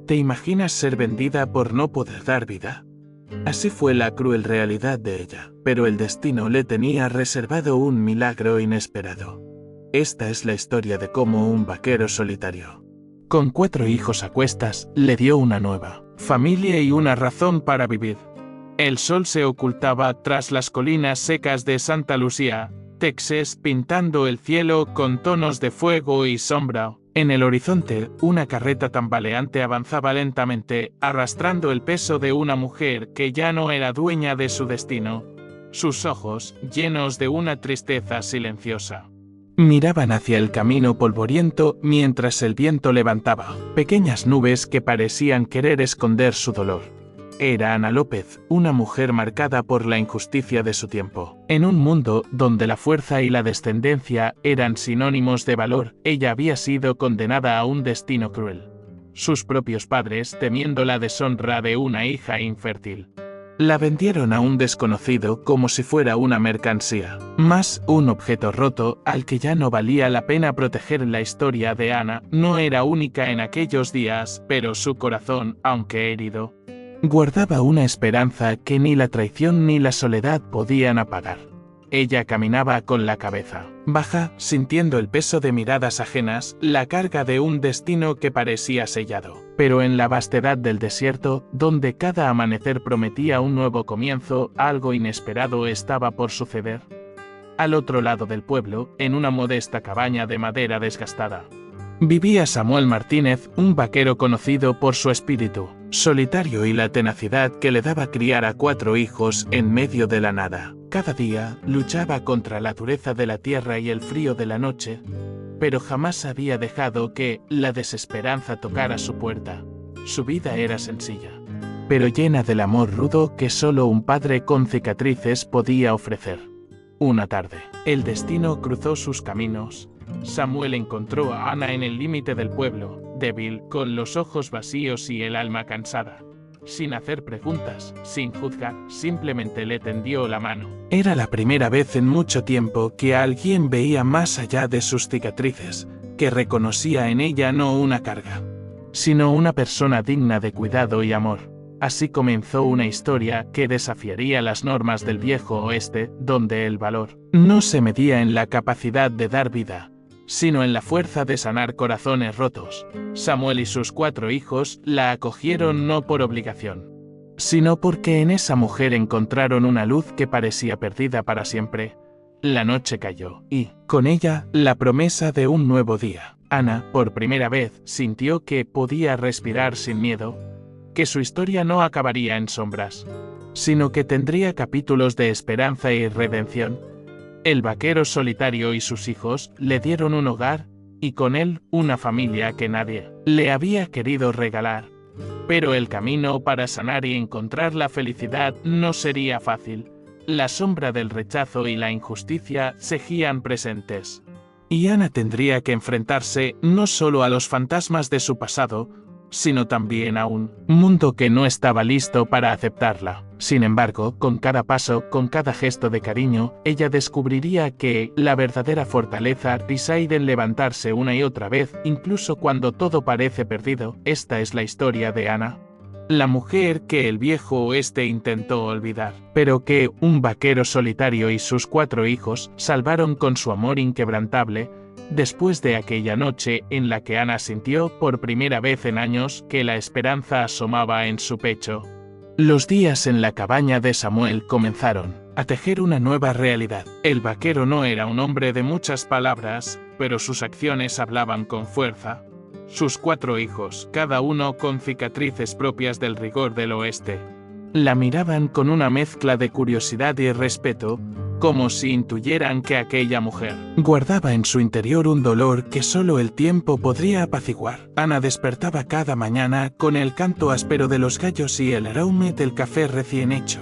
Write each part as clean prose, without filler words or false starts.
¿Te imaginas ser vendida por no poder dar vida? Así fue la cruel realidad de ella, pero el destino le tenía reservado un milagro inesperado. Esta es la historia de cómo un vaquero solitario, con 4 hijos a cuestas, le dio una nueva familia y una razón para vivir. El sol se ocultaba tras las colinas secas de Santa Lucía, Texas, pintando el cielo con tonos de fuego y sombra. En el horizonte, una carreta tambaleante avanzaba lentamente, arrastrando el peso de una mujer que ya no era dueña de su destino. Sus ojos, llenos de una tristeza silenciosa, miraban hacia el camino polvoriento mientras el viento levantaba pequeñas nubes que parecían querer esconder su dolor. Era Ana López, una mujer marcada por la injusticia de su tiempo. En un mundo donde la fuerza y la descendencia eran sinónimos de valor, ella había sido condenada a un destino cruel. Sus propios padres, temiendo la deshonra de una hija infértil, la vendieron a un desconocido como si fuera una mercancía, más un objeto roto al que ya no valía la pena proteger. La historia de Ana no era única en aquellos días, pero su corazón, aunque herido, guardaba una esperanza que ni la traición ni la soledad podían apagar. Ella caminaba con la cabeza baja, sintiendo el peso de miradas ajenas, la carga de un destino que parecía sellado. Pero en la vastedad del desierto, donde cada amanecer prometía un nuevo comienzo, algo inesperado estaba por suceder. Al otro lado del pueblo, en una modesta cabaña de madera desgastada, vivía Samuel Martínez, un vaquero conocido por su espíritu solitario y la tenacidad que le daba criar a 4 hijos en medio de la nada. Cada día luchaba contra la dureza de la tierra y el frío de la noche, pero jamás había dejado que la desesperanza tocara su puerta. Su vida era sencilla, pero llena del amor rudo que solo un padre con cicatrices podía ofrecer. Una tarde, el destino cruzó sus caminos. Samuel encontró a Ana en el límite del pueblo, débil, con los ojos vacíos y el alma cansada. Sin hacer preguntas, sin juzgar, simplemente le tendió la mano. Era la primera vez en mucho tiempo que alguien veía más allá de sus cicatrices, que reconocía en ella no una carga, sino una persona digna de cuidado y amor. Así comenzó una historia que desafiaría las normas del viejo oeste, donde el valor no se medía en la capacidad de dar vida, sino en la fuerza de sanar corazones rotos. Samuel y sus 4 hijos la acogieron no por obligación, sino porque en esa mujer encontraron una luz que parecía perdida para siempre. La noche cayó, y, con ella, la promesa de un nuevo día. Ana, por primera vez, sintió que podía respirar sin miedo, que su historia no acabaría en sombras, sino que tendría capítulos de esperanza y redención. El vaquero solitario y sus hijos le dieron un hogar, y con él una familia que nadie le había querido regalar. Pero el camino para sanar y encontrar la felicidad no sería fácil. La sombra del rechazo y la injusticia seguían presentes. Y Ana tendría que enfrentarse no solo a los fantasmas de su pasado, sino también a un mundo que no estaba listo para aceptarla. Sin embargo, con cada paso, con cada gesto de cariño, ella descubriría que la verdadera fortaleza reside en levantarse una y otra vez, incluso cuando todo parece perdido. Esta es la historia de Ana, la mujer que el viejo oeste intentó olvidar, pero que un vaquero solitario y sus 4 hijos salvaron con su amor inquebrantable. Después de aquella noche en la que Ana sintió por primera vez en años que la esperanza asomaba en su pecho, los días en la cabaña de Samuel comenzaron a tejer una nueva realidad. El vaquero no era un hombre de muchas palabras, pero sus acciones hablaban con fuerza. Sus 4 hijos, cada uno con cicatrices propias del rigor del oeste, la miraban con una mezcla de curiosidad y respeto, como si intuyeran que aquella mujer guardaba en su interior un dolor que solo el tiempo podría apaciguar. Ana despertaba cada mañana con el canto áspero de los gallos y el aroma del café recién hecho.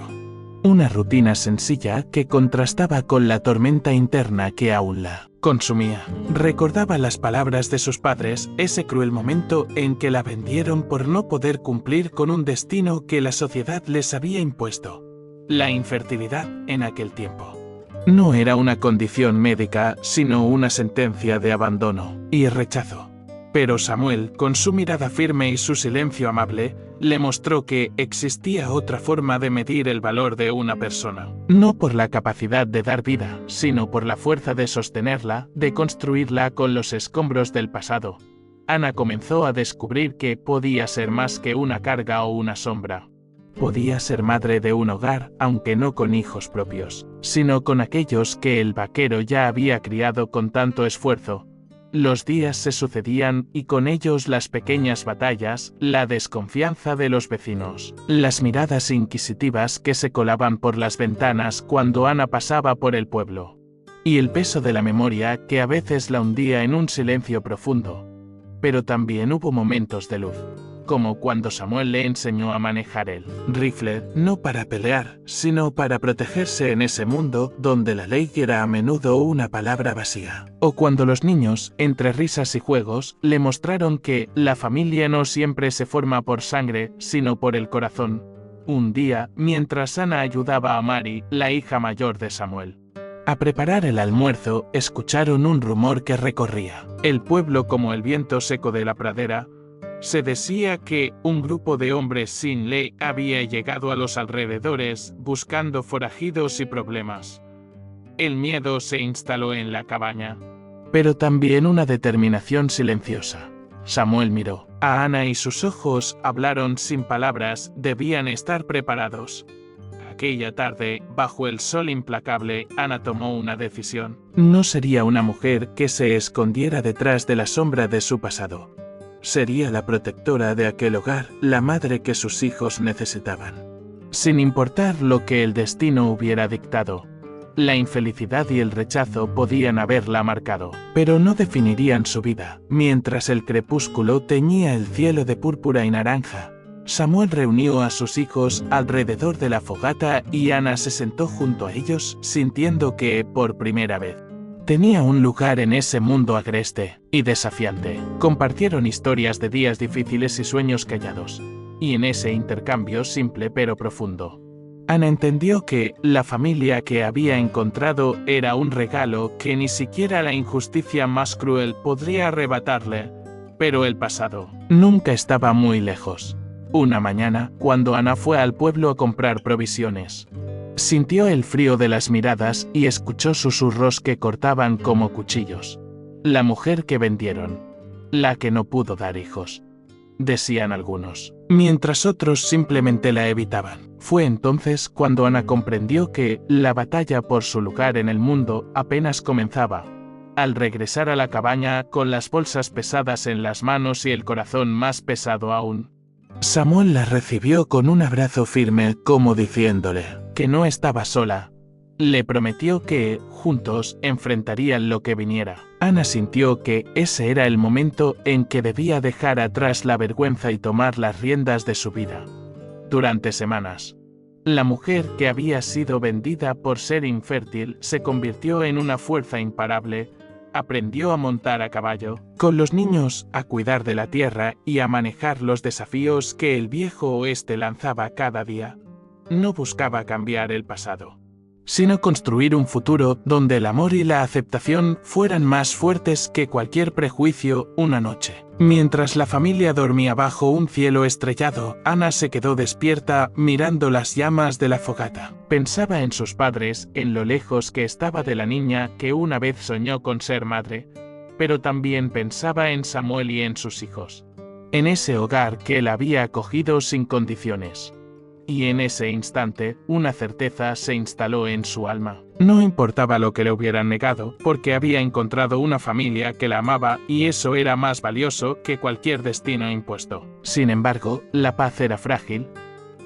Una rutina sencilla que contrastaba con la tormenta interna que aún la consumía. Recordaba las palabras de sus padres, ese cruel momento en que la vendieron por no poder cumplir con un destino que la sociedad les había impuesto. La infertilidad, en aquel tiempo, no era una condición médica, sino una sentencia de abandono y rechazo. Pero Samuel, con su mirada firme y su silencio amable, le mostró que existía otra forma de medir el valor de una persona. No por la capacidad de dar vida, sino por la fuerza de sostenerla, de construirla con los escombros del pasado. Ana comenzó a descubrir que podía ser más que una carga o una sombra. Podía ser madre de un hogar, aunque no con hijos propios, sino con aquellos que el vaquero ya había criado con tanto esfuerzo. Los días se sucedían y con ellos las pequeñas batallas, la desconfianza de los vecinos, las miradas inquisitivas que se colaban por las ventanas cuando Ana pasaba por el pueblo, y el peso de la memoria que a veces la hundía en un silencio profundo. Pero también hubo momentos de luz, como cuando Samuel le enseñó a manejar el rifle, no para pelear, sino para protegerse en ese mundo donde la ley era a menudo una palabra vacía. O cuando los niños, entre risas y juegos, le mostraron que la familia no siempre se forma por sangre, sino por el corazón. Un día, mientras Ana ayudaba a Mary, la hija mayor de Samuel, a preparar el almuerzo, escucharon un rumor que recorría el pueblo como el viento seco de la pradera. Se decía que un grupo de hombres sin ley había llegado a los alrededores buscando forajidos y problemas. El miedo se instaló en la cabaña, pero también una determinación silenciosa. Samuel miró a Ana y sus ojos hablaron sin palabras, debían estar preparados. Aquella tarde, bajo el sol implacable, Ana tomó una decisión. No sería una mujer que se escondiera detrás de la sombra de su pasado. Sería la protectora de aquel hogar, la madre que sus hijos necesitaban. Sin importar lo que el destino hubiera dictado, la infelicidad y el rechazo podían haberla marcado, pero no definirían su vida. Mientras el crepúsculo teñía el cielo de púrpura y naranja, Samuel reunió a sus hijos alrededor de la fogata y Ana se sentó junto a ellos, sintiendo que, por primera vez, tenía un lugar en ese mundo agreste y desafiante. Compartieron historias de días difíciles y sueños callados, y en ese intercambio simple pero profundo, Ana entendió que la familia que había encontrado era un regalo que ni siquiera la injusticia más cruel podría arrebatarle. Pero el pasado nunca estaba muy lejos. Una mañana, cuando Ana fue al pueblo a comprar provisiones, sintió el frío de las miradas y escuchó susurros que cortaban como cuchillos. La mujer que vendieron, la que no pudo dar hijos, decían algunos, mientras otros simplemente la evitaban. Fue entonces cuando Ana comprendió que la batalla por su lugar en el mundo apenas comenzaba. Al regresar a la cabaña con las bolsas pesadas en las manos y el corazón más pesado aún, Samuel la recibió con un abrazo firme, como diciéndole que no estaba sola. Le prometió que, juntos, enfrentarían lo que viniera. Ana sintió que ese era el momento en que debía dejar atrás la vergüenza y tomar las riendas de su vida. Durante semanas, la mujer que había sido vendida por ser infértil se convirtió en una fuerza imparable. Aprendió a montar a caballo, con los niños, a cuidar de la tierra y a manejar los desafíos que el viejo oeste lanzaba cada día. No buscaba cambiar el pasado, sino construir un futuro donde el amor y la aceptación fueran más fuertes que cualquier prejuicio. Una noche, mientras la familia dormía bajo un cielo estrellado, Ana se quedó despierta mirando las llamas de la fogata. Pensaba en sus padres, en lo lejos que estaba de la niña que una vez soñó con ser madre, pero también pensaba en Samuel y en sus hijos, en ese hogar que él había acogido sin condiciones. Y en ese instante, una certeza se instaló en su alma. No importaba lo que le hubieran negado, porque había encontrado una familia que la amaba y eso era más valioso que cualquier destino impuesto. Sin embargo, la paz era frágil.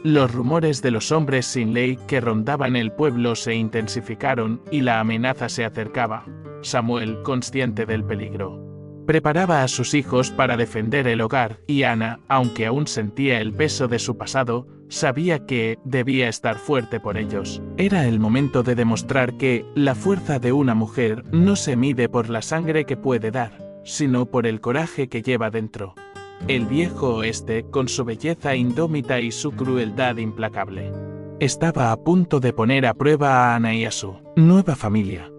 Los rumores de los hombres sin ley que rondaban el pueblo se intensificaron y la amenaza se acercaba. Samuel, consciente del peligro, preparaba a sus hijos para defender el hogar y Ana, aunque aún sentía el peso de su pasado, sabía que debía estar fuerte por ellos. Era el momento de demostrar que la fuerza de una mujer no se mide por la sangre que puede dar, sino por el coraje que lleva dentro. El viejo oeste, con su belleza indómita y su crueldad implacable, estaba a punto de poner a prueba a Ana y a su nueva familia.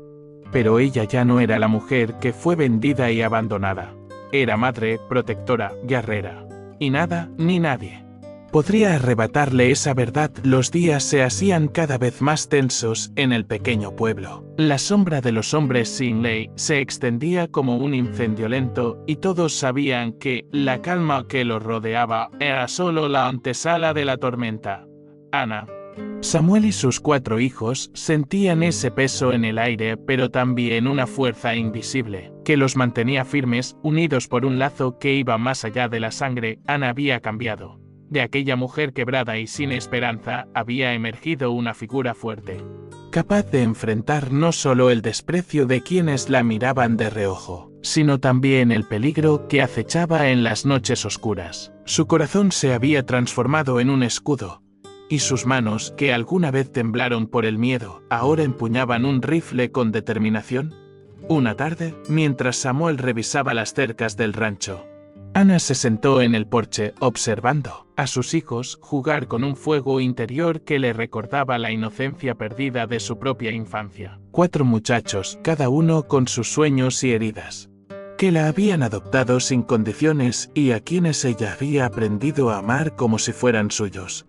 Pero ella ya no era la mujer que fue vendida y abandonada. Era madre, protectora, guerrera. Y nada, ni nadie podría arrebatarle esa verdad. Los días se hacían cada vez más tensos en el pequeño pueblo. La sombra de los hombres sin ley se extendía como un incendio lento, y todos sabían que la calma que los rodeaba era solo la antesala de la tormenta. Ana, Samuel y sus 4 hijos sentían ese peso en el aire, pero también una fuerza invisible que los mantenía firmes, unidos por un lazo que iba más allá de la sangre. Ana había cambiado. De aquella mujer quebrada y sin esperanza había emergido una figura fuerte, capaz de enfrentar no solo el desprecio de quienes la miraban de reojo, sino también el peligro que acechaba en las noches oscuras. Su corazón se había transformado en un escudo, y sus manos, que alguna vez temblaron por el miedo, ahora empuñaban un rifle con determinación. Una tarde, mientras Samuel revisaba las cercas del rancho, Ana se sentó en el porche observando a sus hijos jugar con un fuego interior que le recordaba la inocencia perdida de su propia infancia. 4 muchachos, cada uno con sus sueños y heridas, que la habían adoptado sin condiciones y a quienes ella había aprendido a amar como si fueran suyos.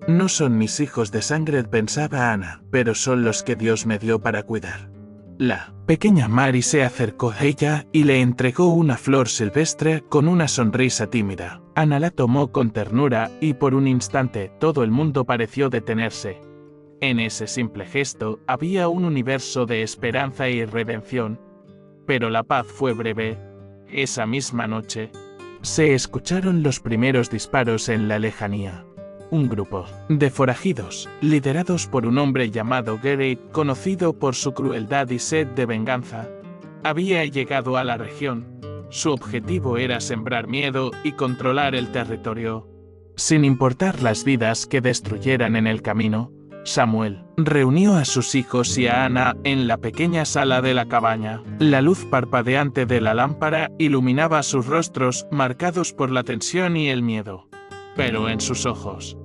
No son mis hijos de sangre, pensaba Ana, pero son los que Dios me dio para cuidar. La pequeña Mary se acercó a ella y le entregó una flor silvestre con una sonrisa tímida. Ana la tomó con ternura y por un instante todo el mundo pareció detenerse. En ese simple gesto había un universo de esperanza y redención. Pero la paz fue breve. Esa misma noche se escucharon los primeros disparos en la lejanía. Un grupo de forajidos, liderados por un hombre llamado Garrett, conocido por su crueldad y sed de venganza, había llegado a la región. Su objetivo era sembrar miedo y controlar el territorio. Sin importar las vidas que destruyeran en el camino, Samuel reunió a sus hijos y a Ana en la pequeña sala de la cabaña. La luz parpadeante de la lámpara iluminaba sus rostros marcados por la tensión y el miedo. Pero en sus ojos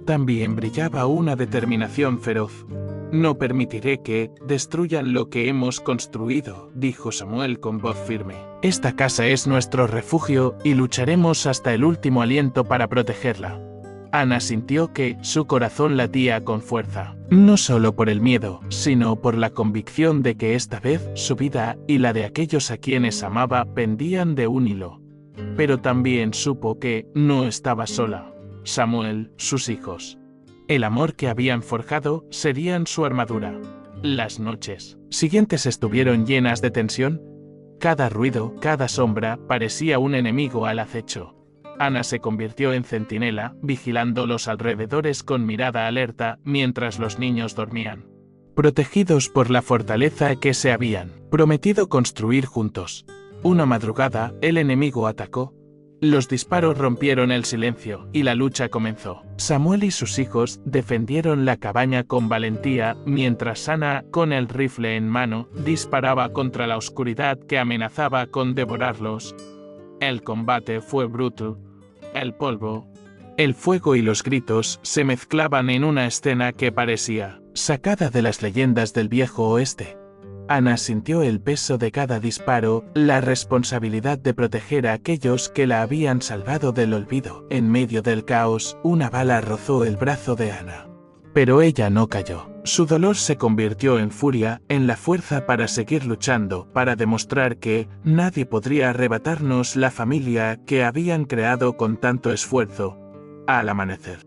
también brillaba una determinación feroz. No permitiré que destruyan lo que hemos construido, dijo Samuel con voz firme. Esta casa es nuestro refugio y lucharemos hasta el último aliento para protegerla. Ana sintió que su corazón latía con fuerza, no solo por el miedo, sino por la convicción de que esta vez su vida y la de aquellos a quienes amaba pendían de un hilo. Pero también supo que no estaba sola. Samuel, sus hijos, el amor que habían forjado, serían su armadura. Las noches siguientes estuvieron llenas de tensión. Cada ruido, cada sombra, parecía un enemigo al acecho. Ana se convirtió en centinela, vigilando los alrededores con mirada alerta mientras los niños dormían, protegidos por la fortaleza que se habían prometido construir juntos. Una madrugada, el enemigo atacó. Los disparos rompieron el silencio y la lucha comenzó. Samuel y sus hijos defendieron la cabaña con valentía, mientras Ana, con el rifle en mano, disparaba contra la oscuridad que amenazaba con devorarlos. El combate fue brutal. El polvo, el fuego y los gritos se mezclaban en una escena que parecía sacada de las leyendas del viejo oeste. Ana sintió el peso de cada disparo, la responsabilidad de proteger a aquellos que la habían salvado del olvido. En medio del caos, una bala rozó el brazo de Ana. Pero ella no cayó. Su dolor se convirtió en furia, en la fuerza para seguir luchando, para demostrar que nadie podría arrebatarnos la familia que habían creado con tanto esfuerzo. Al amanecer,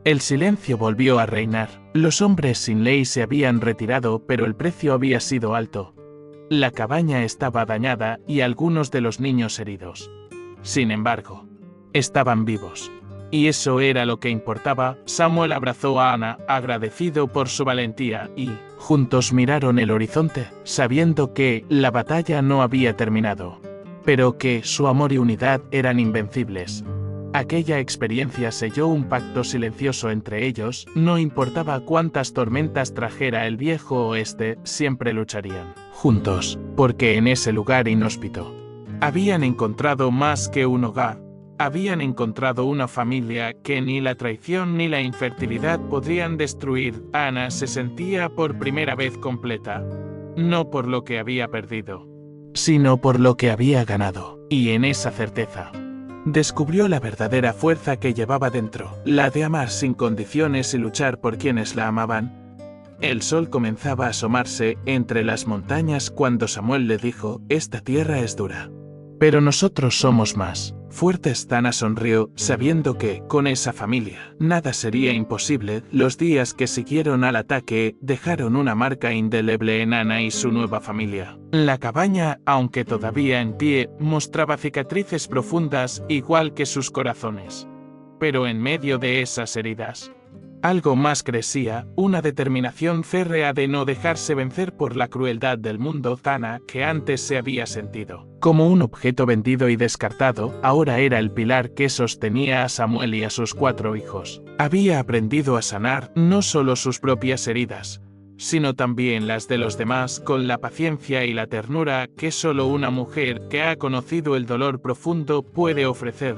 el silencio volvió a reinar. Los hombres sin ley se habían retirado, pero el precio había sido alto. La cabaña estaba dañada y algunos de los niños heridos. Sin embargo, estaban vivos. Y eso era lo que importaba. Samuel abrazó a Ana, agradecido por su valentía, y juntos miraron el horizonte, sabiendo que la batalla no había terminado, pero que su amor y unidad eran invencibles. Aquella experiencia selló un pacto silencioso entre ellos. No importaba cuántas tormentas trajera el viejo oeste, siempre lucharían juntos, porque en ese lugar inhóspito habían encontrado más que un hogar. Habían encontrado una familia que ni la traición ni la infertilidad podrían destruir. Ana se sentía por primera vez completa, no por lo que había perdido, sino por lo que había ganado. Y en esa certeza, descubrió la verdadera fuerza que llevaba dentro, la de amar sin condiciones y luchar por quienes la amaban. El sol comenzaba a asomarse entre las montañas cuando Samuel le dijo: «Esta tierra es dura, pero nosotros somos más fuertes». Ana sonrió, sabiendo que, con esa familia, nada sería imposible. Los días que siguieron al ataque dejaron una marca indeleble en Ana y su nueva familia. La cabaña, aunque todavía en pie, mostraba cicatrices profundas igual que sus corazones. Pero en medio de esas heridas, algo más crecía, una determinación férrea de no dejarse vencer por la crueldad del mundo. Ana, que antes se había sentido como un objeto vendido y descartado, ahora era el pilar que sostenía a Samuel y a sus 4 hijos. Había aprendido a sanar no solo sus propias heridas, sino también las de los demás, con la paciencia y la ternura que solo una mujer que ha conocido el dolor profundo puede ofrecer.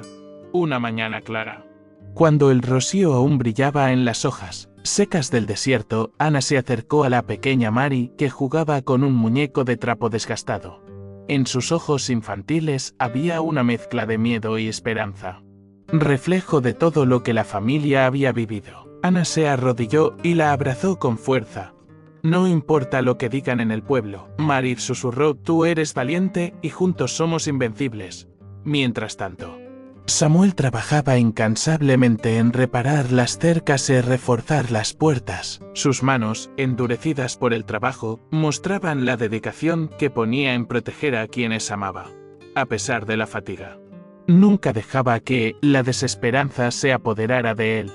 Una mañana clara, cuando el rocío aún brillaba en las hojas secas del desierto, Ana se acercó a la pequeña Mari, que jugaba con un muñeco de trapo desgastado. En sus ojos infantiles había una mezcla de miedo y esperanza, reflejo de todo lo que la familia había vivido. Ana se arrodilló y la abrazó con fuerza. «No importa lo que digan en el pueblo», Mari susurró, «tú eres valiente y juntos somos invencibles». Mientras tanto, Samuel trabajaba incansablemente en reparar las cercas y reforzar las puertas. Sus manos, endurecidas por el trabajo, mostraban la dedicación que ponía en proteger a quienes amaba. A pesar de la fatiga, nunca dejaba que la desesperanza se apoderara de él.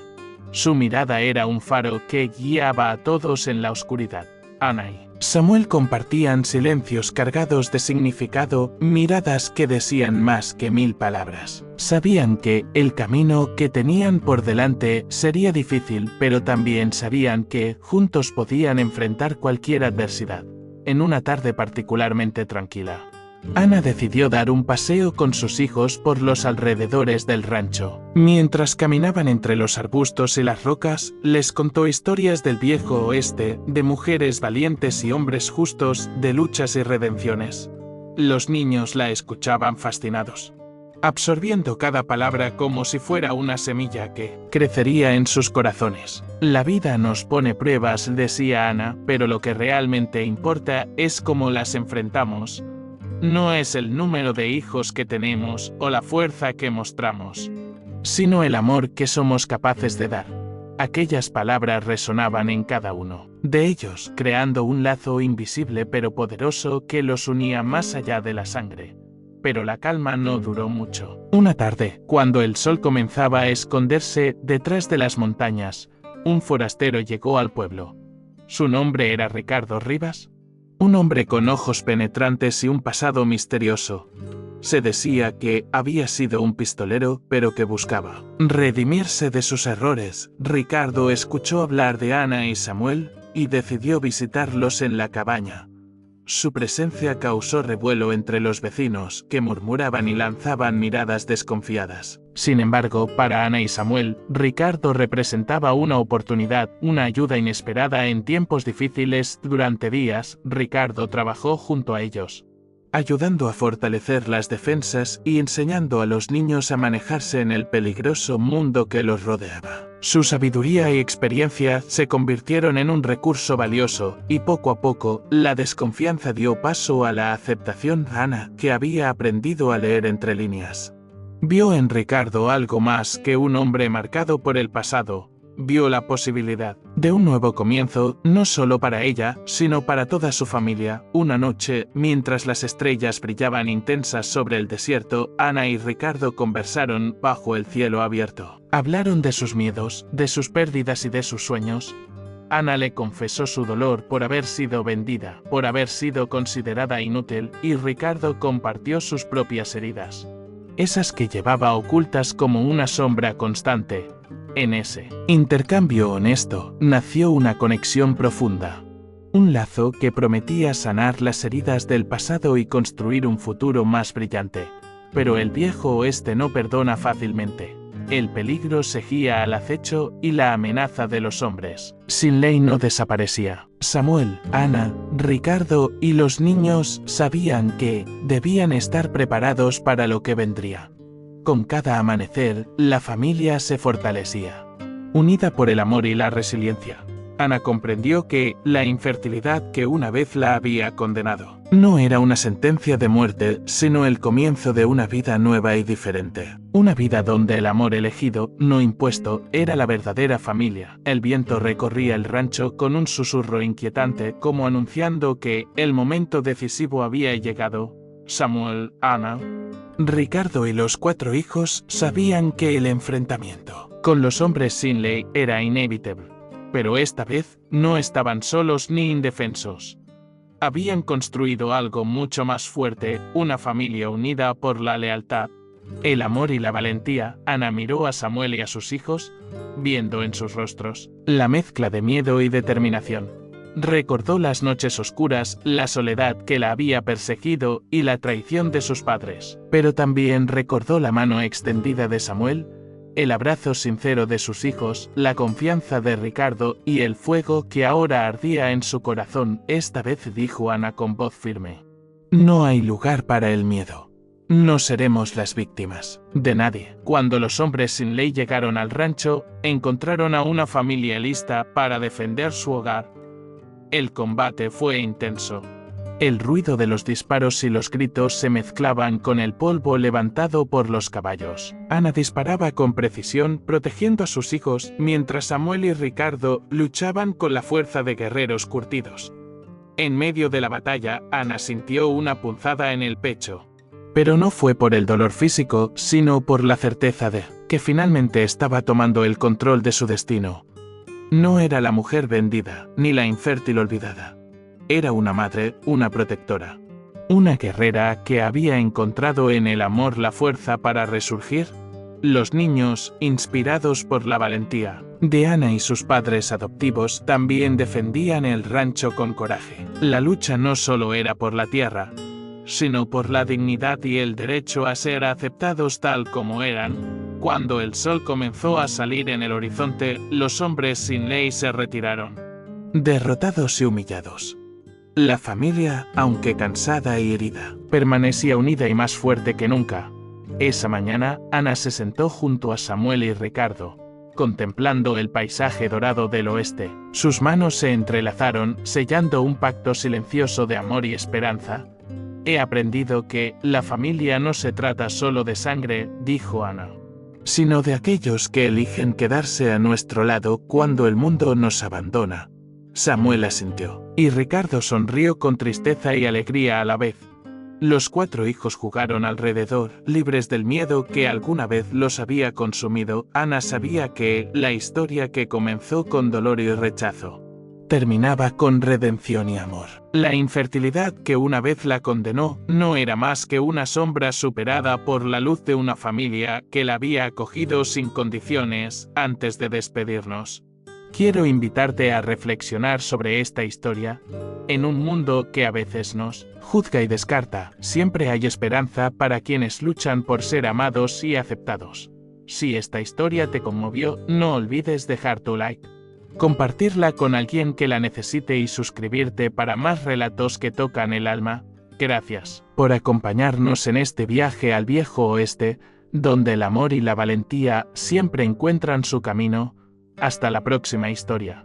Su mirada era un faro que guiaba a todos en la oscuridad. Ana y Samuel compartían silencios cargados de significado, miradas que decían más que 1000 palabras. Sabían que el camino que tenían por delante sería difícil, pero también sabían que juntos podían enfrentar cualquier adversidad. En una tarde particularmente tranquila, Ana decidió dar un paseo con sus hijos por los alrededores del rancho. Mientras caminaban entre los arbustos y las rocas, les contó historias del viejo oeste, de mujeres valientes y hombres justos, de luchas y redenciones. Los niños la escuchaban fascinados, absorbiendo cada palabra como si fuera una semilla que crecería en sus corazones. «La vida nos pone pruebas», decía Ana, «pero lo que realmente importa es cómo las enfrentamos. No es el número de hijos que tenemos o la fuerza que mostramos, sino el amor que somos capaces de dar». Aquellas palabras resonaban en cada uno de ellos, creando un lazo invisible pero poderoso que los unía más allá de la sangre. Pero la calma no duró mucho. Una tarde, cuando el sol comenzaba a esconderse detrás de las montañas, un forastero llegó al pueblo. Su nombre era Ricardo Rivas. Un hombre con ojos penetrantes y un pasado misterioso. Se decía que había sido un pistolero, pero que buscaba redimirse de sus errores. Ricardo escuchó hablar de Ana y Samuel y decidió visitarlos en la cabaña. Su presencia causó revuelo entre los vecinos, que murmuraban y lanzaban miradas desconfiadas. Sin embargo, para Ana y Samuel, Ricardo representaba una oportunidad, una ayuda inesperada en tiempos difíciles. Durante días, Ricardo trabajó junto a ellos, ayudando a fortalecer las defensas y enseñando a los niños a manejarse en el peligroso mundo que los rodeaba. Su sabiduría y experiencia se convirtieron en un recurso valioso, y poco a poco, la desconfianza dio paso a la aceptación. Ana, que había aprendido a leer entre líneas, vio en Ricardo algo más que un hombre marcado por el pasado. Vio la posibilidad de un nuevo comienzo, no solo para ella, sino para toda su familia. Una noche, mientras las estrellas brillaban intensas sobre el desierto, Ana y Ricardo conversaron bajo el cielo abierto. Hablaron de sus miedos, de sus pérdidas y de sus sueños. Ana le confesó su dolor por haber sido vendida, por haber sido considerada inútil, y Ricardo compartió sus propias heridas, esas que llevaba ocultas como una sombra constante. En ese intercambio honesto, nació una conexión profunda. Un lazo que prometía sanar las heridas del pasado y construir un futuro más brillante. Pero el viejo oeste no perdona fácilmente. El peligro seguía al acecho y la amenaza de los hombres sin ley no desaparecía. Samuel, Ana, Ricardo y los niños sabían que debían estar preparados para lo que vendría. Con cada amanecer, la familia se fortalecía, unida por el amor y la resiliencia. Ana comprendió que la infertilidad que una vez la había condenado no era una sentencia de muerte, sino el comienzo de una vida nueva y diferente. Una vida donde el amor elegido, no impuesto, era la verdadera familia. El viento recorría el rancho con un susurro inquietante, como anunciando que el momento decisivo había llegado. Samuel, Ana, Ricardo y los 4 hijos sabían que el enfrentamiento con los hombres sin ley era inevitable. Pero esta vez no estaban solos ni indefensos. Habían construido algo mucho más fuerte, una familia unida por la lealtad, el amor y la valentía. Ana miró a Samuel y a sus hijos, viendo en sus rostros la mezcla de miedo y determinación. Recordó las noches oscuras, la soledad que la había perseguido y la traición de sus padres. Pero también recordó la mano extendida de Samuel, el abrazo sincero de sus hijos, la confianza de Ricardo y el fuego que ahora ardía en su corazón. Esta vez dijo Ana con voz firme: no hay lugar para el miedo. No seremos las víctimas de nadie. Cuando los hombres sin ley llegaron al rancho, encontraron a una familia lista para defender su hogar. El combate fue intenso. El ruido de los disparos y los gritos se mezclaban con el polvo levantado por los caballos. Ana disparaba con precisión, protegiendo a sus hijos, mientras Samuel y Ricardo luchaban con la fuerza de guerreros curtidos. En medio de la batalla, Ana sintió una punzada en el pecho. Pero no fue por el dolor físico, sino por la certeza de que finalmente estaba tomando el control de su destino. No era la mujer vendida, ni la infértil olvidada. Era una madre, una protectora, una guerrera que había encontrado en el amor la fuerza para resurgir. Los niños, inspirados por la valentía de Ana y sus padres adoptivos, también defendían el rancho con coraje. La lucha no solo era por la tierra, sino por la dignidad y el derecho a ser aceptados tal como eran. Cuando el sol comenzó a salir en el horizonte, los hombres sin ley se retiraron, derrotados y humillados. La familia, aunque cansada y herida, permanecía unida y más fuerte que nunca. Esa mañana, Ana se sentó junto a Samuel y Ricardo, contemplando el paisaje dorado del oeste. Sus manos se entrelazaron, sellando un pacto silencioso de amor y esperanza. He aprendido que la familia no se trata solo de sangre, dijo Ana, sino de aquellos que eligen quedarse a nuestro lado cuando el mundo nos abandona. Samuel asintió, y Ricardo sonrió con tristeza y alegría a la vez. Los 4 hijos jugaron alrededor, libres del miedo que alguna vez los había consumido. Ana sabía que la historia que comenzó con dolor y rechazo terminaba con redención y amor. La infertilidad que una vez la condenó no era más que una sombra superada por la luz de una familia que la había acogido sin condiciones. Antes de despedirnos, quiero invitarte a reflexionar sobre esta historia. En un mundo que a veces nos juzga y descarta, siempre hay esperanza para quienes luchan por ser amados y aceptados. Si esta historia te conmovió, no olvides dejar tu like, compartirla con alguien que la necesite y suscribirte para más relatos que tocan el alma. Gracias por acompañarnos en este viaje al viejo oeste, donde el amor y la valentía siempre encuentran su camino. Hasta la próxima historia.